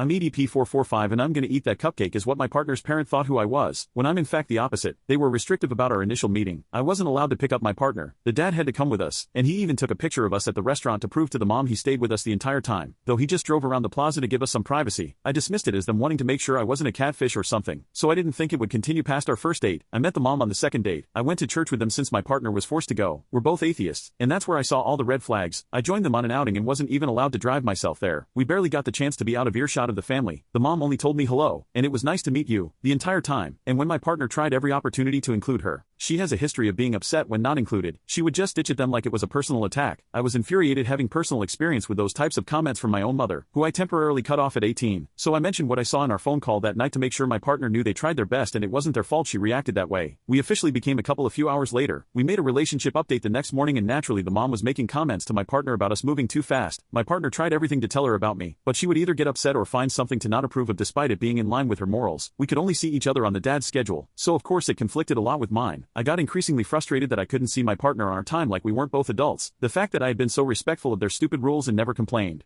I'm EDP445 and I'm gonna eat that cupcake is what my partner's parent thought who I was, when I'm in fact the opposite. They were restrictive about our initial meeting. I wasn't allowed to pick up my partner. The dad had to come with us, and he even took a picture of us at the restaurant to prove to the mom he stayed with us the entire time, though he just drove around the plaza to give us some privacy. I dismissed it as them wanting to make sure I wasn't a catfish or something, so I didn't think it would continue past our first date. I met the mom on the second date. I went to church with them since my partner was forced to go. We're both atheists, and that's where I saw all the red flags. I joined them on an outing and wasn't even allowed to drive myself there. We barely got the chance to be out of earshot of the family. The mom only told me hello, and it was nice to meet you, the entire time, and when my partner tried every opportunity to include her. She has a history of being upset when not included. She would just ditch at them like it was a personal attack. I was infuriated having personal experience with those types of comments from my own mother, who I temporarily cut off at 18, so I mentioned what I saw in our phone call that night to make sure my partner knew they tried their best and it wasn't their fault she reacted that way. We officially became a couple a few hours later. We made a relationship update the next morning and naturally the mom was making comments to my partner about us moving too fast. My partner tried everything to tell her about me, but she would either get upset or find something to not approve of despite it being in line with her morals. We could only see each other on the dad's schedule, so of course it conflicted a lot with mine. I got increasingly frustrated that I couldn't see my partner on our time like we weren't both adults. The fact that I had been so respectful of their stupid rules and never complained,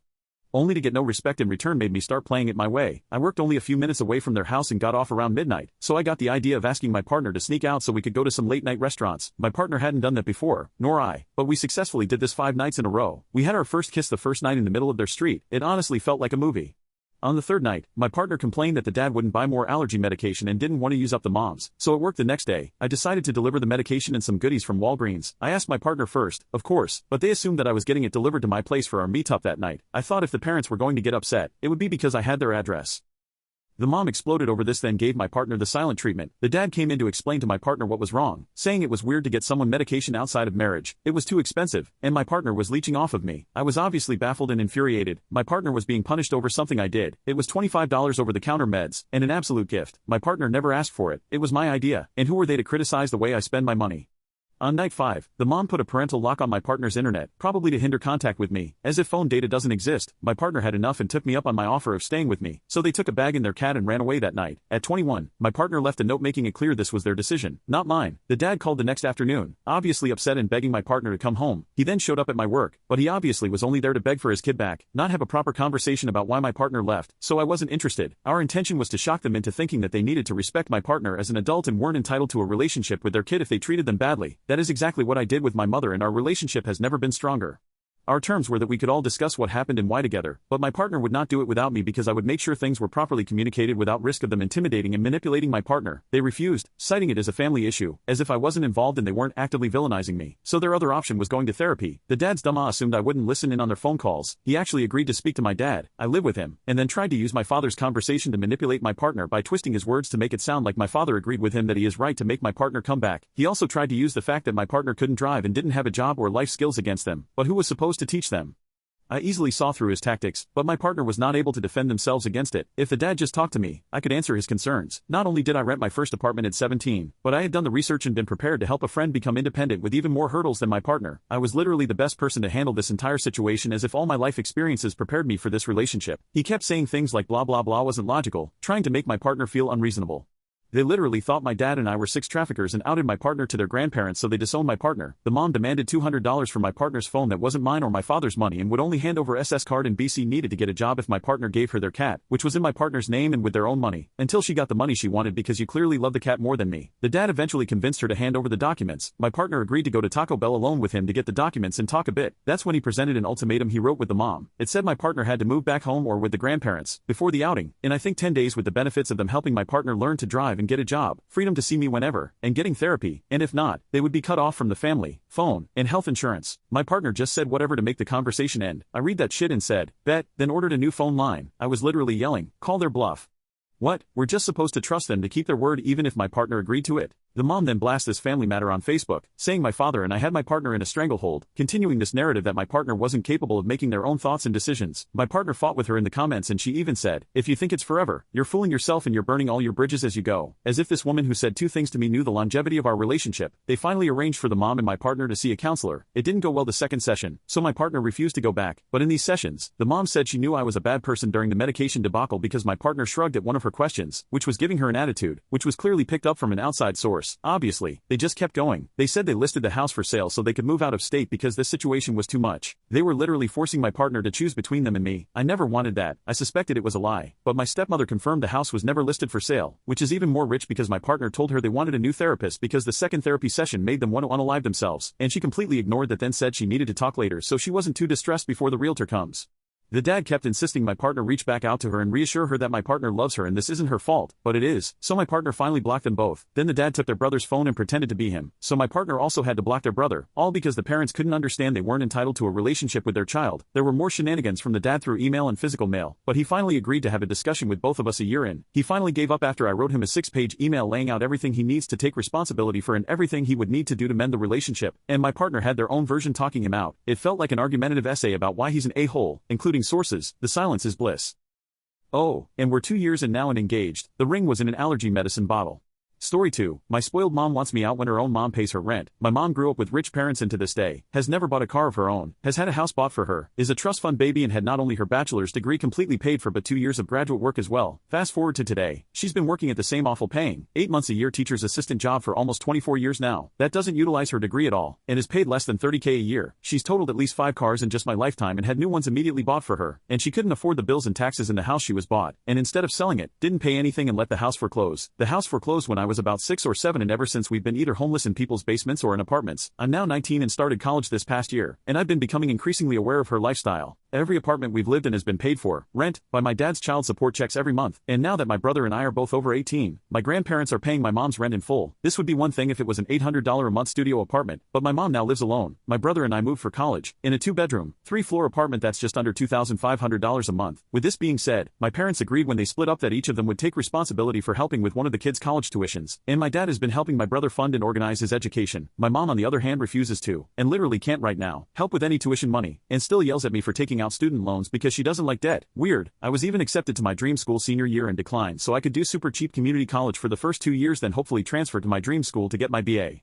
only to get no respect in return, made me start playing it my way. I worked only a few minutes away from their house and got off around midnight, so I got the idea of asking my partner to sneak out so we could go to some late-night restaurants. My partner hadn't done that before, nor I, but we successfully did this 5 nights in a row. We had our first kiss the first night in the middle of their street. It honestly felt like a movie. On the third night, my partner complained that the dad wouldn't buy more allergy medication and didn't want to use up the mom's, so it worked the next day. I decided to deliver the medication and some goodies from Walgreens. I asked my partner first, of course, but they assumed that I was getting it delivered to my place for our meetup that night. I thought if the parents were going to get upset, it would be because I had their address. The mom exploded over this, then gave my partner the silent treatment. The dad came in to explain to my partner what was wrong, saying it was weird to get someone medication outside of marriage. It was too expensive, and my partner was leeching off of me. I was obviously baffled and infuriated. My partner was being punished over something I did. It was $25 over-the-counter meds, and an absolute gift. My partner never asked for it. It was my idea, and who were they to criticize the way I spend my money? On night 5, the mom put a parental lock on my partner's internet, probably to hinder contact with me, as if phone data doesn't exist. My partner had enough and took me up on my offer of staying with me, so they took a bag and their cat and ran away that night. At 21, my partner left a note making it clear this was their decision, not mine. The dad called the next afternoon, obviously upset and begging my partner to come home. He then showed up at my work, but he obviously was only there to beg for his kid back, not have a proper conversation about why my partner left, so I wasn't interested. Our intention was to shock them into thinking that they needed to respect my partner as an adult and weren't entitled to a relationship with their kid if they treated them badly. That is exactly what I did with my mother, and our relationship has never been stronger. Our terms were that we could all discuss what happened and why together, but my partner would not do it without me because I would make sure things were properly communicated without risk of them intimidating and manipulating my partner. They refused, citing it as a family issue, as if I wasn't involved and they weren't actively villainizing me. So their other option was going to therapy. The dad's dumb assumed I wouldn't listen in on their phone calls. He actually agreed to speak to my dad, I live with him, and then tried to use my father's conversation to manipulate my partner by twisting his words to make it sound like my father agreed with him that he is right to make my partner come back. He also tried to use the fact that my partner couldn't drive and didn't have a job or life skills against them, but who was supposed to teach them? I easily saw through his tactics, but my partner was not able to defend themselves against it. If the dad just talked to me, I could answer his concerns. Not only did I rent my first apartment at 17, but I had done the research and been prepared to help a friend become independent with even more hurdles than my partner. I was literally the best person to handle this entire situation, as if all my life experiences prepared me for this relationship. He kept saying things like blah blah blah wasn't logical, trying to make my partner feel unreasonable. They literally thought my dad and I were sex traffickers and outed my partner to their grandparents, so they disowned my partner. The mom demanded $200 for my partner's phone that wasn't mine or my father's money and would only hand over SS card, and BC needed to get a job if my partner gave her their cat, which was in my partner's name and with their own money, until she got the money she wanted because you clearly love the cat more than me. The dad eventually convinced her to hand over the documents. My partner agreed to go to Taco Bell alone with him to get the documents and talk a bit. That's when he presented an ultimatum he wrote with the mom. It said my partner had to move back home or with the grandparents before the outing, in I think 10 days, with the benefits of them helping my partner learn to drive and get a job, freedom to see me whenever, and getting therapy, and if not, they would be cut off from the family, phone, and health insurance. My partner just said whatever to make the conversation end. I read that shit and said, bet, then ordered a new phone line. I was literally yelling, call their bluff. What? We're just supposed to trust them to keep their word even if my partner agreed to it? The mom then blasts this family matter on Facebook, saying my father and I had my partner in a stranglehold, continuing this narrative that my partner wasn't capable of making their own thoughts and decisions. My partner fought with her in the comments, and she even said, if you think it's forever, you're fooling yourself and you're burning all your bridges as you go. As if this woman who said 2 things to me knew the longevity of our relationship. They finally arranged for the mom and my partner to see a counselor. It didn't go well the second session, so my partner refused to go back. But in these sessions, the mom said she knew I was a bad person during the medication debacle because my partner shrugged at one of her questions, which was giving her an attitude, which was clearly picked up from an outside source. course, obviously, they just kept going. They said they listed the house for sale so they could move out of state because this situation was too much. They were literally forcing my partner to choose between them and me. I never wanted that. I suspected it was a lie. But my stepmother confirmed the house was never listed for sale, which is even more rich because my partner told her they wanted a new therapist because the second therapy session made them want to unalive themselves, and she completely ignored that, then said she needed to talk later so she wasn't too distressed before the realtor comes. The dad kept insisting my partner reach back out to her and reassure her that my partner loves her and this isn't her fault, but it is, so my partner finally blocked them both. Then the dad took their brother's phone and pretended to be him, so my partner also had to block their brother, all because the parents couldn't understand they weren't entitled to a relationship with their child. There were more shenanigans from the dad through email and physical mail, but he finally agreed to have a discussion with both of us a year in. He finally gave up after I wrote him a 6-page email laying out everything he needs to take responsibility for and everything he would need to do to mend the relationship, and my partner had their own version talking him out. It felt like an argumentative essay about why he's an a-hole, including sources. The silence is bliss. Oh, and we're 2 years in now and engaged. The ring was in an allergy medicine bottle. Story 2. My spoiled mom wants me out when her own mom pays her rent. My mom grew up with rich parents and to this day, has never bought a car of her own, has had a house bought for her, is a trust fund baby and had not only her bachelor's degree completely paid for but 2 years of graduate work as well. Fast forward to today, she's been working at the same awful paying, 8 months a year teacher's assistant job for almost 24 years now. That doesn't utilize her degree at all, and is paid less than $30K a year. She's totaled at least 5 cars in just my lifetime and had new ones immediately bought for her, and she couldn't afford the bills and taxes in the house she was bought, and instead of selling it, didn't pay anything and let the house foreclose. The house foreclosed when I was about 6 or 7 and ever since we've been either homeless in people's basements or in apartments. I'm now 19 and started college this past year, and I've been becoming increasingly aware of her lifestyle. Every apartment we've lived in has been paid for, rent, by my dad's child support checks every month, and now that my brother and I are both over 18, my grandparents are paying my mom's rent in full. This would be one thing if it was an $800 a month studio apartment, but my mom now lives alone. My brother and I moved for college, in a 2-bedroom, 3-floor apartment that's just under $2,500 a month. With this being said, my parents agreed when they split up that each of them would take responsibility for helping with one of the kids' college tuitions, and my dad has been helping my brother fund and organize his education. My mom on the other hand refuses to, and literally can't right now, help with any tuition money, and still yells at me for taking out student loans because she doesn't like debt. Weird. I was even accepted to my dream school senior year and declined so I could do super cheap community college for the first 2 years, then hopefully transfer to my dream school to get my BA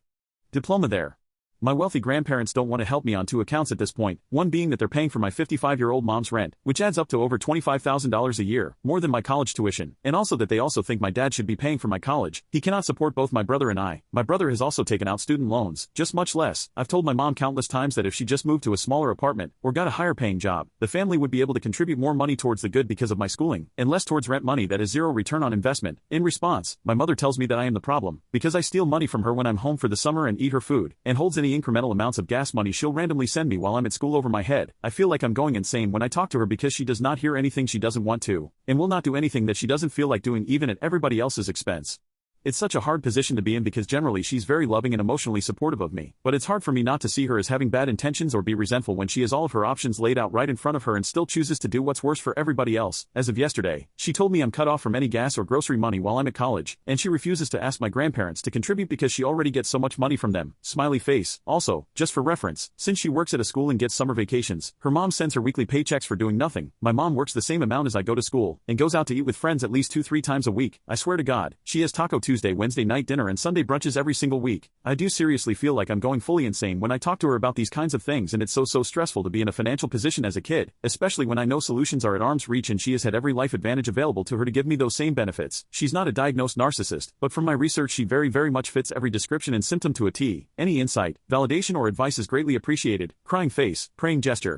diploma there. My wealthy grandparents don't want to help me on 2 accounts at this point, one being that they're paying for my 55-year-old mom's rent, which adds up to over $25,000 a year, more than my college tuition, and also that they also think my dad should be paying for my college. He cannot support both my brother and I. My brother has also taken out student loans, just much less. I've told my mom countless times that if she just moved to a smaller apartment, or got a higher paying job, the family would be able to contribute more money towards the good because of my schooling, and less towards rent money that is zero return on investment. In response, my mother tells me that I am the problem, because I steal money from her when I'm home for the summer and eat her food, and holds any incremental amounts of gas money she'll randomly send me while I'm at school over my head. I feel like I'm going insane when I talk to her because she does not hear anything she doesn't want to, and will not do anything that she doesn't feel like doing even at everybody else's expense. It's such a hard position to be in because generally she's very loving and emotionally supportive of me, but it's hard for me not to see her as having bad intentions or be resentful when she has all of her options laid out right in front of her and still chooses to do what's worse for everybody else. As of yesterday, she told me I'm cut off from any gas or grocery money while I'm at college, and she refuses to ask my grandparents to contribute because she already gets so much money from them. Smiley face. Also, just for reference, since she works at a school and gets summer vacations, her mom sends her weekly paychecks for doing nothing. My mom works the same amount as I go to school, and goes out to eat with friends at least 2-3 times a week. I swear to God, she has Taco Tuesday, Wednesday night dinner and Sunday brunches every single week. I do seriously feel like I'm going fully insane when I talk to her about these kinds of things, and it's so stressful to be in a financial position as a kid, especially when I know solutions are at arm's reach and she has had every life advantage available to her to give me those same benefits. She's not a diagnosed narcissist, but from my research she very much fits every description and symptom to a T. Any insight, validation or advice is greatly appreciated. Crying face, praying gesture.